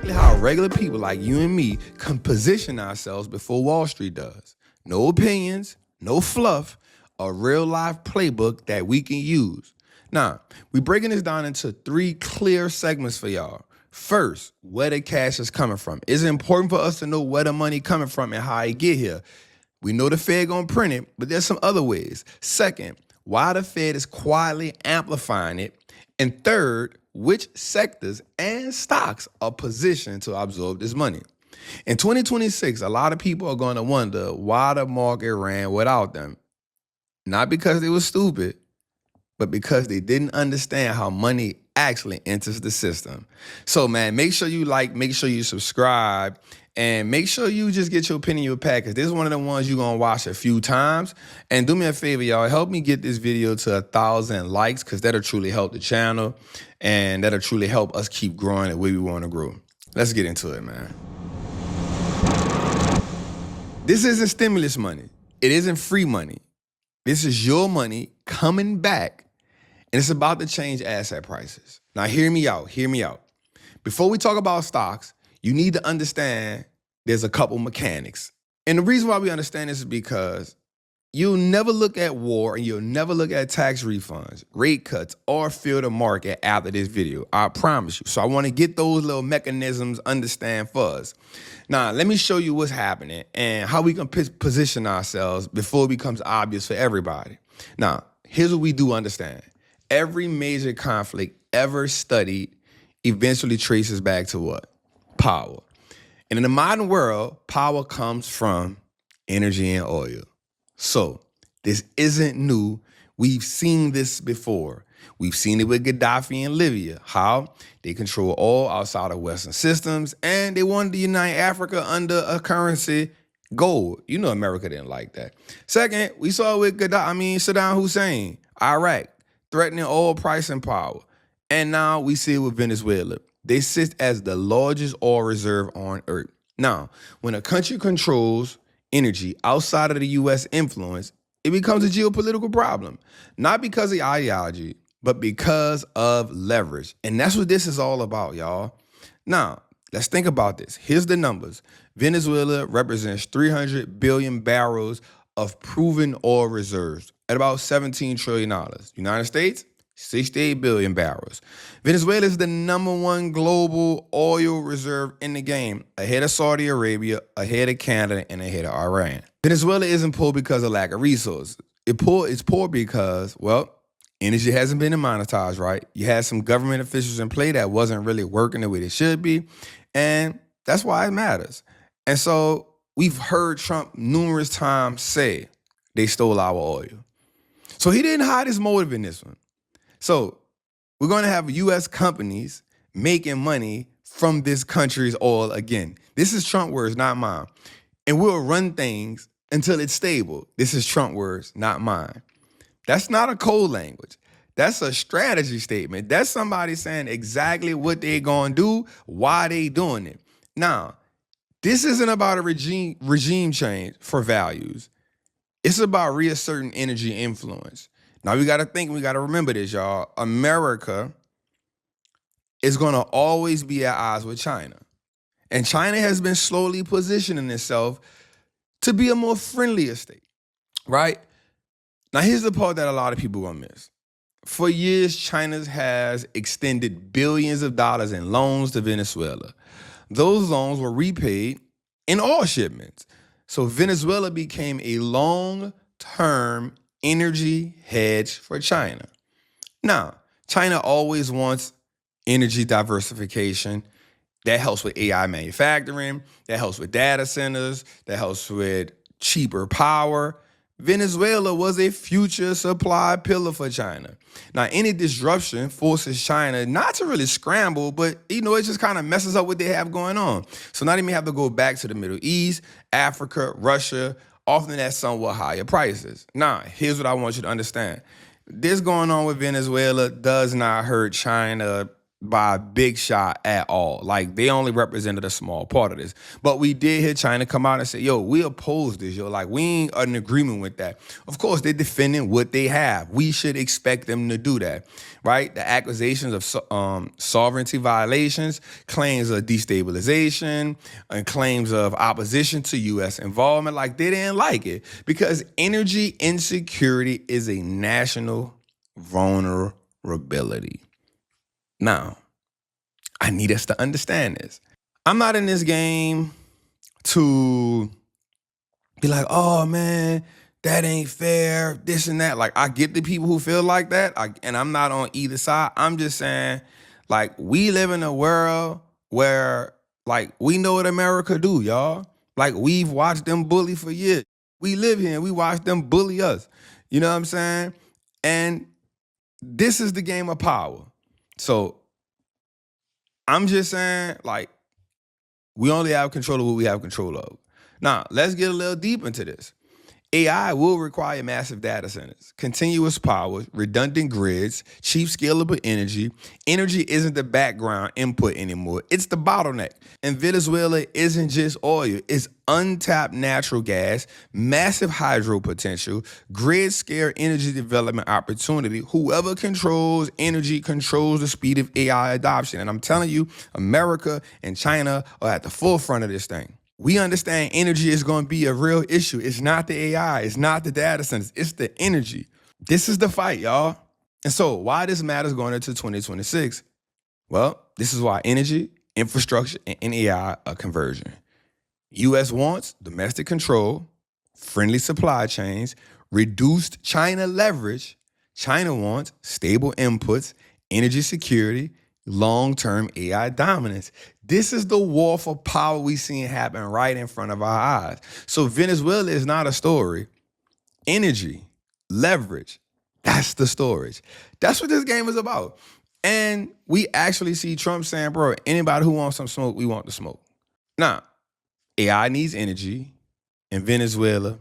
exactly how regular people like you and me can position ourselves before Wall Street does. No opinions, no fluff, a real life playbook that we can use. Now, we're breaking this down into 3 clear segments for y'all. First, where the cash is coming from. It's important for us to know where the money coming from and how it get here. We know the Fed gonna print it, but there's some other ways. Second, why the Fed is quietly amplifying it. And third, which sectors and stocks are positioned to absorb this money. In 2026, a lot of people are going to wonder why the market ran without them. Not because they were stupid, but because they didn't understand how money actually enters the system. So, man, make sure you like, make sure you subscribe, and make sure you just get your penny in your package. This is one of the ones you're going to watch a few times. And do me a favor, y'all. Help me get this video to 1,000 likes, because that'll truly help the channel, and that'll truly help us keep growing the way we want to grow. Let's get into it, man. This isn't stimulus money. It isn't free money. This is your money coming back, and it's about to change asset prices. Now, hear me out. Hear me out. Before we talk about stocks, you need to understand there's a couple mechanics. And the reason why we understand this is because you'll never look at war and you'll never look at tax refunds, rate cuts, or feel the market after this video. I promise you. So I want to get those little mechanisms understand for us. Now, let me show you what's happening and how we can position ourselves before it becomes obvious for everybody. Now, here's what we do understand. Every major conflict ever studied eventually traces back to what? Power. And in the modern world, power comes from energy and oil. So this isn't new. We've seen this before. We've seen it with Gaddafi and Libya, how they control all outside of Western systems, and they wanted to unite Africa under a currency, gold. You know America didn't like that. Second, we saw it with Saddam Hussein, Iraq, threatening oil price and power. And now we see it with Venezuela. They sit as the largest oil reserve on earth. Now, when a country controls energy outside of the U.S. influence, it becomes a geopolitical problem. Not because of ideology, but because of leverage. And that's what this is all about, y'all. Now, let's think about this. Here's the numbers. Venezuela represents 300 billion barrels of proven oil reserves at about $17 trillion. United States, 68 billion barrels. Venezuela is the #1 global oil reserve in the game, ahead of Saudi Arabia, ahead of Canada, and ahead of Iran. Venezuela isn't poor because of lack of resources. It's poor because, well, energy hasn't been monetized right. You had some government officials in play that wasn't really working the way they should be, and that's why it matters. And so we've heard Trump numerous times say they stole our oil. So he didn't hide his motive in this one. So we're going to have U.S. companies making money from this country's oil again. This is Trump words, not mine. And we'll run things until it's stable. This is Trump words, not mine. That's not a code language. That's a strategy statement. That's somebody saying exactly what they're going to do, why they doing it. Now, this isn't about a regime change for values. It's about reasserting energy influence. Now, we got to think, we got to remember this, y'all. America is going to always be at odds with China. And China has been slowly positioning itself to be a more friendlier state, right? Now, here's the part that a lot of people are going to miss. For years, China has extended billions of dollars in loans to Venezuela. Those loans were repaid in oil shipments. So Venezuela became a long-term energy hedge for China. Now, China always wants energy diversification. That helps with AI manufacturing. That helps with data centers. That helps with cheaper power. Venezuela was a future supply pillar for China. Now, any disruption forces China not to really scramble, but, it just kind of messes up what they have going on. So now they may have to go back to the Middle East, Africa, Russia, often at somewhat higher prices. Now, here's what I want you to understand. This going on with Venezuela does not hurt China by a big shot at all. Like, they only represented a small part of this. But we did hear China come out and say, yo, we oppose this, yo. Like, we ain't in agreement with that. Of course, they're defending what they have. We should expect them to do that, right? The accusations of sovereignty violations, claims of destabilization, and claims of opposition to U.S. involvement, like, they didn't like it because energy insecurity is a national vulnerability. Now, I need us to understand this. I'm not in this game to be like, oh man, that ain't fair, this and that. Like, I get the people who feel like that, and I'm not on either side. I'm just saying, like, we live in a world where, like, we know what America do, y'all. Like, we've watched them bully for years. We live here and we watch them bully us. You know what I'm saying? And this is the game of power. So I'm just saying, like, we only have control of what we have control of. Now, let's get a little deep into this. AI will require massive data centers, continuous power, redundant grids, cheap scalable energy. Energy isn't the background input anymore. It's the bottleneck. And Venezuela isn't just oil. It's untapped natural gas, massive hydro potential, grid scale energy development opportunity. Whoever controls energy controls the speed of AI adoption. And I'm telling you, America and China are at the forefront of this thing. We understand energy is going to be a real issue. It's not the AI. It's not the data centers. It's the energy. This is the fight, y'all. And so why this matters going into 2026? Well, this is why energy, infrastructure, and AI are converging. U.S. wants domestic control, friendly supply chains, reduced China leverage. China wants stable inputs, energy security, long-term AI dominance. This is the war for power we seeing happen right in front of our eyes. So Venezuela is not a story. Energy, leverage, that's the storage. That's what this game is about. And we actually see Trump saying, bro, anybody who wants some smoke, we want the smoke. Now, AI needs energy, and Venezuela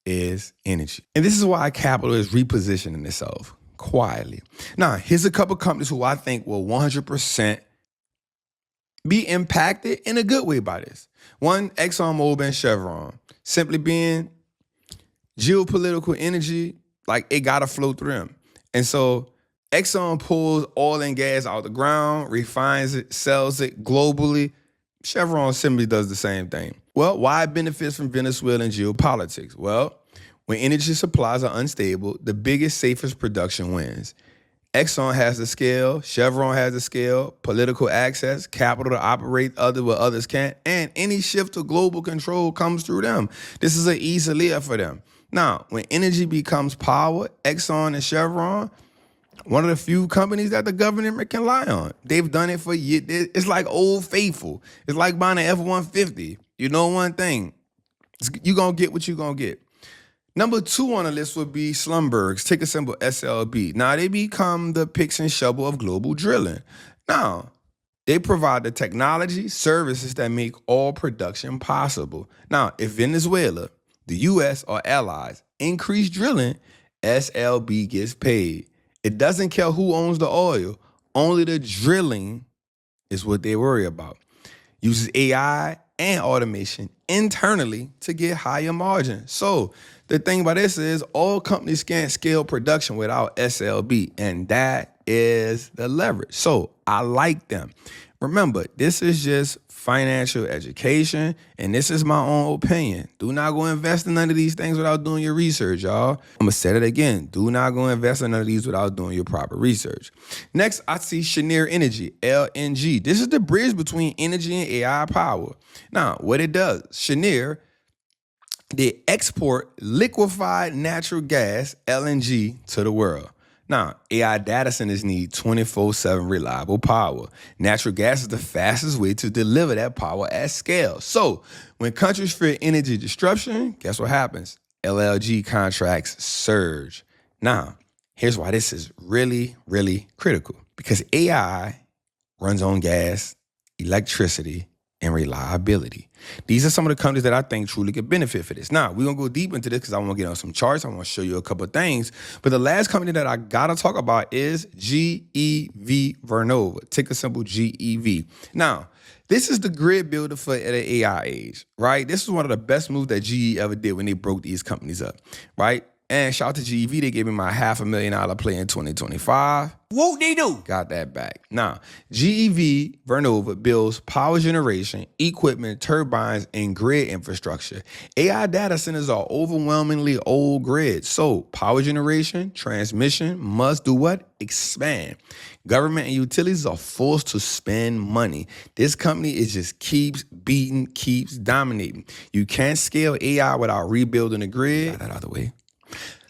is energy. And this is why capital is repositioning itself quietly. Now, here's a couple companies who I think will 100% be impacted in a good way by this. One, ExxonMobil and Chevron. Simply being geopolitical energy, like, it gotta flow through them. And so Exxon pulls oil and gas out the ground, refines it, sells it globally. Chevron simply does the same thing. Well, why benefits from Venezuelan geopolitics? Well, when energy supplies are unstable, the biggest, safest production wins. Exxon has the scale, Chevron has the scale, political access, capital to operate where others can't, and any shift to global control comes through them. This is an easy layup for them. Now, when energy becomes power, Exxon and Chevron, one of the few companies that the government can rely on. They've done it for years. It's like Old Faithful. It's like buying an F-150. You know one thing, you're going to get what you're going to get. Number 2 on the list would be Schlumberg's, ticker symbol SLB. Now, they become the picks and shovel of global drilling. Now, they provide the technology, services that make all production possible. Now, if Venezuela, the U.S., or allies increase drilling, SLB gets paid. It doesn't care who owns the oil. Only the drilling is what they worry about. Uses AI and automation internally to get higher margins. So the thing about this is all companies can't scale production without SLB, and that is the leverage. So I like them. Remember, this is just financial education, and this is my own opinion. Do not go invest in none of these things without doing your research, y'all. I'm gonna say it again. Do not go invest in none of these without doing your proper research. Next, I see Cheniere Energy, LNG. This is the bridge between energy and AI power. Now, what it does, Cheniere, they export liquefied natural gas, LNG, to the world. Now, AI data centers need 24/7 reliable power. Natural gas is the fastest way to deliver that power at scale. So when countries fear energy disruption, guess what happens? LLG contracts surge. Now, here's why this is really, really critical. Because AI runs on gas, electricity, and reliability. These are some of the companies that I think truly could benefit for this. Now, we're going to go deep into this because I want to get on some charts. I want to show you a couple of things. But the last company that I got to talk about is GEV Vernova, ticker symbol GEV. Now, this is the grid builder for the AI age, right? This is one of the best moves that GE ever did when they broke these companies up, right? And shout out to GEV, they gave me my $500,000 play in 2025. Whoop they do. Got that back. Now, GEV Vernova builds power generation, equipment, turbines, and grid infrastructure. AI data centers are overwhelmingly old grids. So power generation, transmission must do what? Expand. Government and utilities are forced to spend money. This company is just keeps beating, keeps dominating. You can't scale AI without rebuilding the grid. Got that out of the way.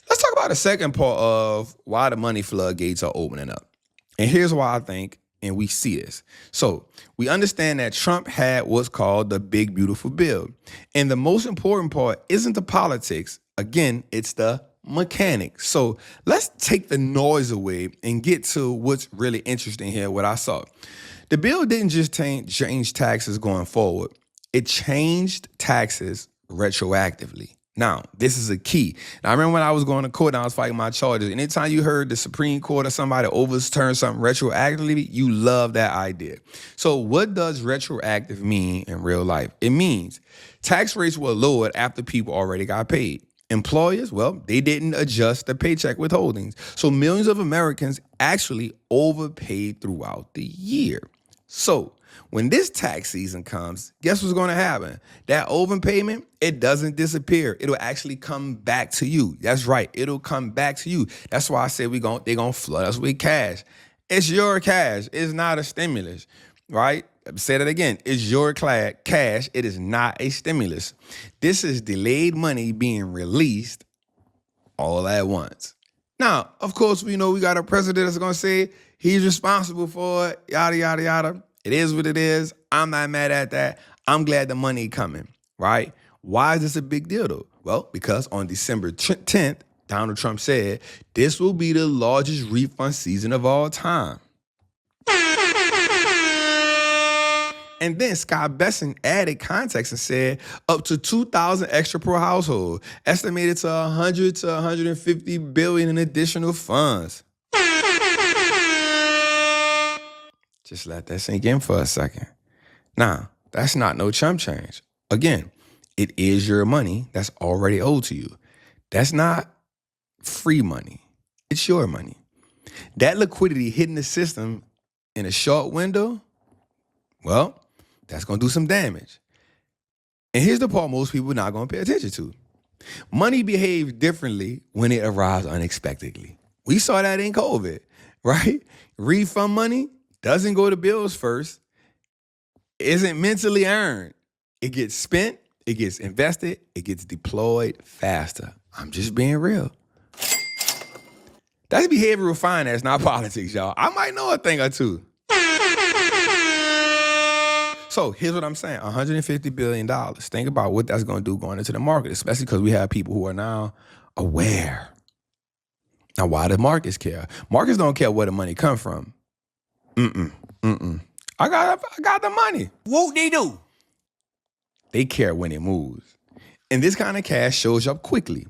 Let's talk about the second part of why the money floodgates are opening up. And here's why I think, and we see this. So we understand that Trump had what's called the big, beautiful bill. And the most important part isn't the politics. Again, it's the mechanics. So let's take the noise away and get to what's really interesting here, what I saw. The bill didn't just change taxes going forward. It changed taxes retroactively. Now, this is a key. Now, I remember when I was going to court and I was fighting my charges. Anytime you heard the Supreme Court or somebody overturn something retroactively, you love that idea. So what does retroactive mean in real life? It means tax rates were lowered after people already got paid. Employers, well, they didn't adjust the paycheck withholdings. So millions of Americans actually overpaid throughout the year. So when this tax season comes, guess what's going to happen? That overpayment, it doesn't disappear. It'll actually come back to you. That's right. It'll come back to you. That's why I said they're going to flood us with cash. It's your cash. It's not a stimulus, right? Say that again. It's your cash. It is not a stimulus. This is delayed money being released all at once. Now, of course, we know we got a president that's going to say he's responsible for it, yada, yada, yada. It is what it is. I'm not mad at that. I'm glad the money coming, right? Why is this a big deal, though? Well, because on December 10th, Donald Trump said, this will be the largest refund season of all time. And then Scott Besson added context and said up to 2,000 extra per household, estimated to 100 to 150 billion in additional funds. Just let that sink in for a second. Now, that's not no chump change. Again, it is your money that's already owed to you. That's not free money. It's your money. That liquidity hitting the system in a short window, well, that's going to do some damage. And here's the part most people are not going to pay attention to. Money behaves differently when it arrives unexpectedly. We saw that in COVID, right? Refund money doesn't go to bills first, isn't mentally earned. It gets spent, it gets invested, it gets deployed faster. I'm just being real. That's behavioral finance, not politics, y'all. I might know a thing or two. So here's what I'm saying, $150 billion. Think about what that's going to do going into the market, especially because we have people who are now aware. Now, why do markets care? Markets don't care where the money comes from. I got the money. Whoop they do. They care when it moves. And this kind of cash shows up quickly.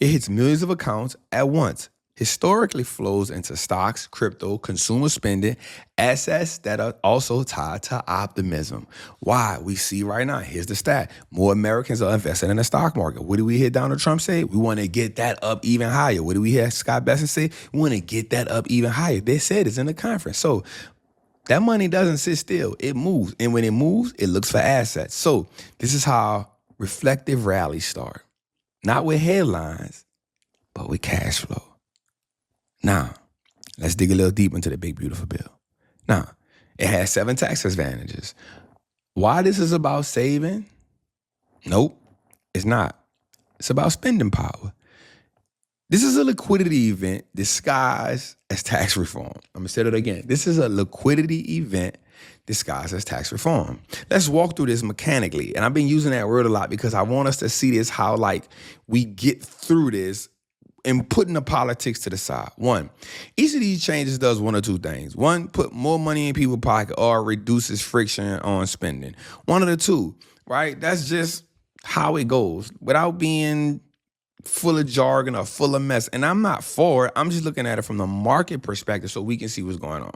It hits millions of accounts at once. Historically flows into stocks, crypto, consumer spending, assets that are also tied to optimism. Why? We see right now, here's the stat. More Americans are invested in the stock market. What do we hear Donald Trump say? We want to get that up even higher. What do we hear Scott Besson say? We want to get that up even higher. They said it's in the conference. So that money doesn't sit still. It moves. And when it moves, it looks for assets. So this is how reflective rallies start. Not with headlines, but with cash flow. Now, let's dig a little deeper into the big, beautiful bill. Now, it has 7 tax advantages. Why this is about saving? Nope, it's not. It's about spending power. This is a liquidity event disguised as tax reform. I'm going to say that again. This is a liquidity event disguised as tax reform. Let's walk through this mechanically. And I've been using that word a lot because I want us to see this, how like we get through this and putting the politics to the side. One, each of these changes does one or two things. One, put more money in people's pocket or reduces friction on spending. One of the two, right? That's just how it goes without being full of jargon or full of mess. And I'm not for it. I'm just looking at it from the market perspective so we can see what's going on.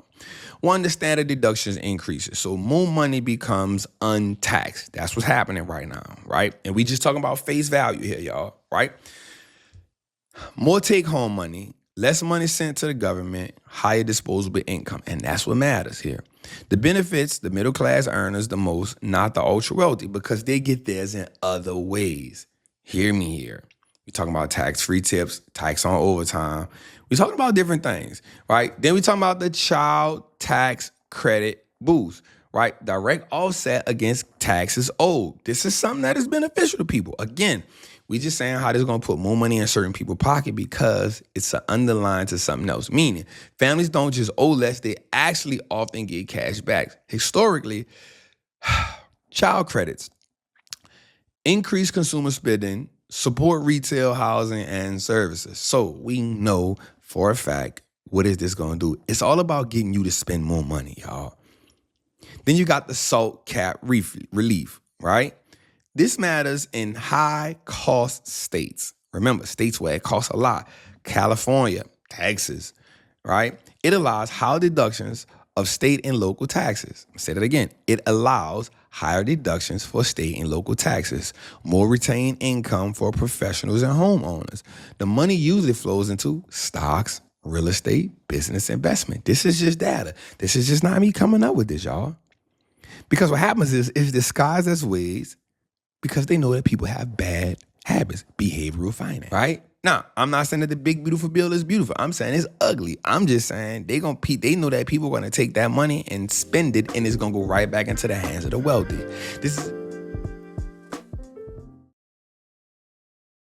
One, the standard deductions increases. So more money becomes untaxed. That's what's happening right now, right? And we just talking about face value here, y'all, right? More take-home money, less money sent to the government, higher disposable income. And that's what matters here. The benefits the middle-class earners the most, not the ultra-wealthy, because they get theirs in other ways. Hear me here. We're talking about tax-free tips, tax on overtime. We're talking about different things, right? Then we're talking about the child tax credit boost, right? Direct offset against taxes owed. This is something that is beneficial to people. Again, we just saying how this is going to put more money in certain people's pocket because it's an underline to something else. Meaning, families don't just owe less, they actually often get cash back. Historically, child credits increase consumer spending, support retail, housing, and services. So we know for a fact, what is this going to do? It's all about getting you to spend more money, y'all. Then you got the SALT cap relief, right? This matters in high-cost states. Remember, states where it costs a lot. California, Texas, right? It allows higher deductions of state and local taxes. I'll say that again. It allows higher deductions for state and local taxes, more retained income for professionals and homeowners. The money usually flows into stocks, real estate, business investment. This is just data. This is just not me coming up with this, y'all. Because what happens is it's disguised as ways because they know that people have bad habits, behavioral finance, right? Now, I'm not saying that the big beautiful bill is beautiful. I'm saying it's ugly. I'm just saying they know that people are going to take that money and spend it, and it's going to go right back into the hands of the wealthy. This is